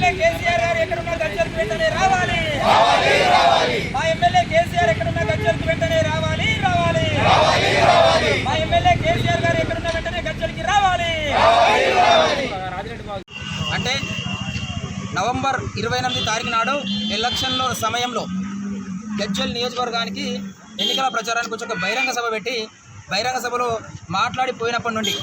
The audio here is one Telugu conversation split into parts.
ఎమ్మెల్యే కేసీఆర్ గారు ఎక్కడున్న గజ్జలకు వెంటనే రావాలి. మా ఎమ్మెల్యే కేసీఆర్ ఎక్కడున్న గజ్జలకు వెంటనే రావాలి. మా ఎమ్మెల్యే కేసీఆర్ గారు ఎక్కడున్న వెంటనే గజ్జలకి రావాలి. అంటే నవంబర్ 28 తారీఖు నాడు ఎలక్షన్ల సమయంలో గజ్జల్ నియోజకవర్గానికి ఎన్నికల ప్రచారానికి వచ్చి ఒక బహిరంగ సభ పెట్టి బహిరంగ సభలో మాట్లాడిపోయినప్పటి నుండి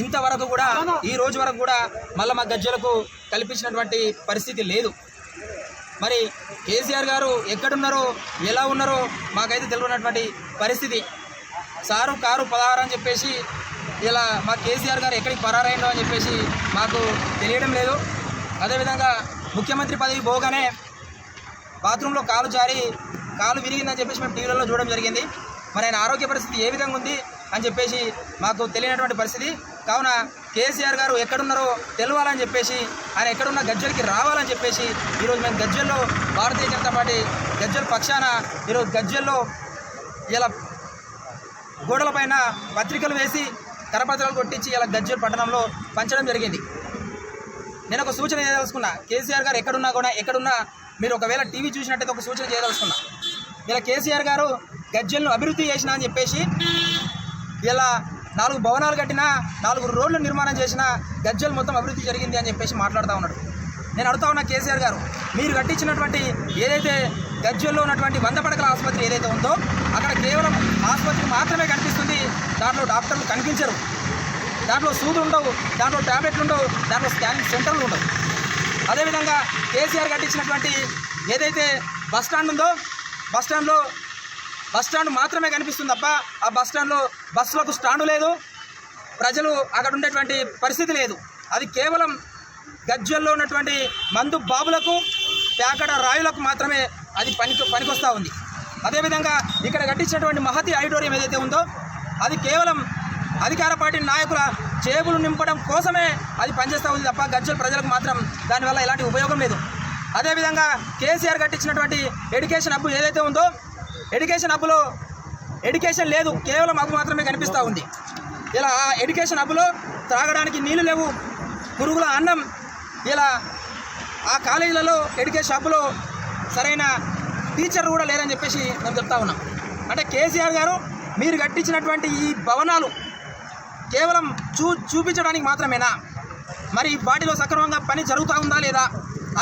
ఇంతవరకు కూడా ఈ రోజు వరకు కూడా మళ్ళీ మా గజ్జలకు కల్పించినటువంటి పరిస్థితి లేదు. మరి కేసీఆర్ గారు ఎక్కడున్నారో ఎలా ఉన్నారో మాకైతే తెలియనటువంటి పరిస్థితి. సారు కారు 16 అని చెప్పేసి ఇలా మా కేసీఆర్ గారు ఎక్కడికి పరారైందో అని చెప్పేసి మాకు తెలియడం లేదు. అదేవిధంగా ముఖ్యమంత్రి పదవి పోగానే బాత్రూంలో కాలు జారి కాలు విరిగిందని చెప్పేసి మేము టీవీలలో చూడడం జరిగింది. మరి ఆయన ఆరోగ్య పరిస్థితి ఏ విధంగా ఉంది అని చెప్పేసి మాకు తెలియనటువంటి పరిస్థితి. కావున కేసీఆర్ గారు ఎక్కడున్నారో తెలవాలని చెప్పేసి ఆయన ఎక్కడున్న గజ్జలకి రావాలని చెప్పేసి ఈరోజు మేము గజ్జల్లో భారతీయ జనతా పార్టీ గజ్జల్ పక్షాన ఈరోజు గజ్జల్లో ఇలా గోడలపైన పత్రికలు వేసి కరపత్రాలు కొట్టించి ఇలా గజ్జల్ పట్టణంలో పంచడం జరిగింది. నేను ఒక సూచన చేయదలుచుకున్నా, కేసీఆర్ గారు ఎక్కడున్నా మీరు ఒకవేళ టీవీ చూసినట్టయితే ఒక సూచన చేయదలుచుకున్నా. ఇలా కేసీఆర్ గారు గజ్జలను అభివృద్ధి చేసినా అని చెప్పేసి ఇలా 4 భవనాలు కట్టినా 4 రోడ్లు నిర్మాణం చేసినా గజ్జలు మొత్తం అభివృద్ధి జరిగింది అని చెప్పేసి మాట్లాడుతూ ఉన్నాడు. నేను అడుగుతా ఉన్నా కేసీఆర్ గారు, మీరు కట్టించినటువంటి ఏదైతే గజ్జల్లో ఉన్నటువంటి 100 పడకల ఆసుపత్రి ఏదైతే ఉందో అక్కడ కేవలం ఆసుపత్రి మాత్రమే కనిపిస్తుంది. దాంట్లో డాక్టర్లు కనిపించరు, దాంట్లో సూదులు ఉండవు, దాంట్లో ట్యాబ్లెట్లు ఉండవు, దాంట్లో స్కానింగ్ సెంటర్లు ఉండవు. అదేవిధంగా కేసీఆర్ కట్టించినటువంటి ఏదైతే బస్ స్టాండ్ ఉందో బస్ స్టాండ్ మాత్రమే కనిపిస్తుంది తప్ప ఆ బస్ స్టాండ్లో బస్సులకు స్టాండు లేదు, ప్రజలు అక్కడ ఉండేటువంటి పరిస్థితి లేదు. అది కేవలం గజ్జల్లో ఉన్నటువంటి మందు బాబులకు ప్యాకెట్ రాయులకు మాత్రమే అది పనికొస్తూ ఉంది. అదేవిధంగా ఇక్కడ కట్టించినటువంటి మహతి ఆడిటోరియం ఏదైతే ఉందో అది కేవలం అధికార పార్టీ నాయకుల జేబులు నింపడం కోసమే అది పనిచేస్తూ ఉంది తప్ప గజ్జల ప్రజలకు మాత్రం దానివల్ల ఎలాంటి ఉపయోగం లేదు. అదేవిధంగా కేసీఆర్ కట్టించినటువంటి ఎడ్యుకేషన్ హబ్ ఏదైతే ఉందో ఎడ్యుకేషన్ హబ్లో ఎడ్యుకేషన్ లేదు, కేవలం హబ్ మాత్రమే కనిపిస్తూ ఉంది. ఇలా ఆ ఎడ్యుకేషన్ హబ్లో త్రాగడానికి నీళ్లు లేవు, పురుగుల అన్నం. ఇలా ఆ కాలేజీలలో ఎడ్యుకేషన్ హబ్లో సరైన టీచర్ కూడా లేరని చెప్పేసి మేము చెప్తా ఉన్నాం. అంటే కేసీఆర్ గారు మీరు కట్టించినటువంటి ఈ భవనాలు కేవలం చూపించడానికి మాత్రమేనా? మరి వాటిలో సక్రమంగా పని జరుగుతూ ఉందా లేదా,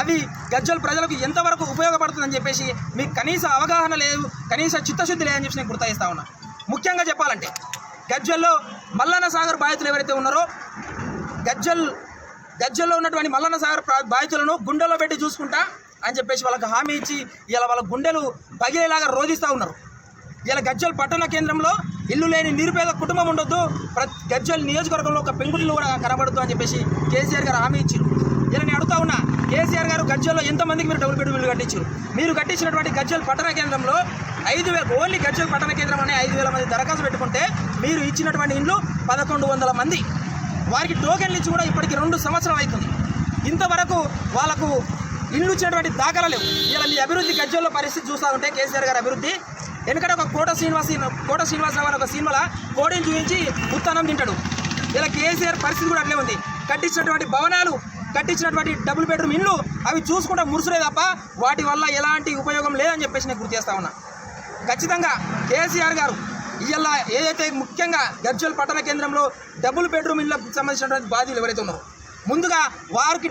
అవి గజ్జల ప్రజలకు ఎంతవరకు ఉపయోగపడుతుందని చెప్పేసి మీకు కనీస అవగాహన లేదు, కనీస చిత్తశుద్ధి లేదని చెప్పి నేను గుర్తు ఉన్నా. ముఖ్యంగా చెప్పాలంటే గజ్జల్లో మల్లన్న సాగర్ బాధితులు ఎవరైతే ఉన్నారో గజ్జల్లో ఉన్నటువంటి మల్లన్న సాగర్ బాధితులను గుండెల్లో పెట్టి చూసుకుంటా అని చెప్పేసి వాళ్ళకి హామీ ఇచ్చి ఇలా వాళ్ళ గుండెలు పగిలేలాగా రోధిస్తూ ఉన్నారు. ఇలా గజ్జల్ పట్టణ కేంద్రంలో ఇల్లు లేని నిరుపేద కుటుంబం ఉండొద్దు, గజ్జల్ నియోజకవర్గంలో ఒక పెంకుటిల్లు కూడా కనబడద్దు అని చెప్పేసి కేసీఆర్ గారు హామీ ఇచ్చారు. ఇలా నేను అడుగుతా ఉన్నా, కేసీఆర్ గారు గజ్జల్లో ఎంతమందికి మీరు డబుల్ బెడ్రూమ్ ఇల్లు కట్టించారు? మీరు కట్టించినటువంటి గజ్జల్ పట్టణ కేంద్రంలో 5,000 ఓన్లీ గజ్జల్ పట్టణ కేంద్రంలోనే 5,000 మంది దరఖాస్తు పెట్టుకుంటే మీరు ఇచ్చినటువంటి ఇండ్లు 1,100 మంది. వారికి టోకెన్లు ఇచ్చి కూడా ఇప్పటికి 2 సంవత్సరాలు అవుతుంది. ఇంతవరకు వాళ్ళకు ఇల్లు ఇచ్చినటువంటి దాఖలా లేవు. ఇలా మీ అభివృద్ధి గజ్జల్లో పరిస్థితి చూస్తూ ఉంటే కేసీఆర్ గారి అభివృద్ధి ఎందుకంటే ఒక కోట శ్రీనివాసరావు అని ఒక సినిమాలో కోడిని చూపించి ఉత్తనం తింటాడు. ఇలా కేసీఆర్ పరిస్థితి కూడా అట్లే ఉంది. కట్టించినటువంటి భవనాలు, కట్టించినటువంటి డబుల్ బెడ్రూమ్ ఇల్లు అవి చూసుకుంటే మురుసులే తప్ప వాటి వల్ల ఎలాంటి ఉపయోగం లేదని చెప్పేసి నేను గుర్తు చేస్తా ఉన్నా. ఖచ్చితంగా కేసీఆర్ గారు ఇవాళ ఏదైతే ముఖ్యంగా గజ్జల్ పట్టణ కేంద్రంలో డబుల్ బెడ్రూమ్ ఇళ్ళకు సంబంధించినటువంటి బాధ్యులు ఎవరైతే ఉన్నారో ముందుగా వారికి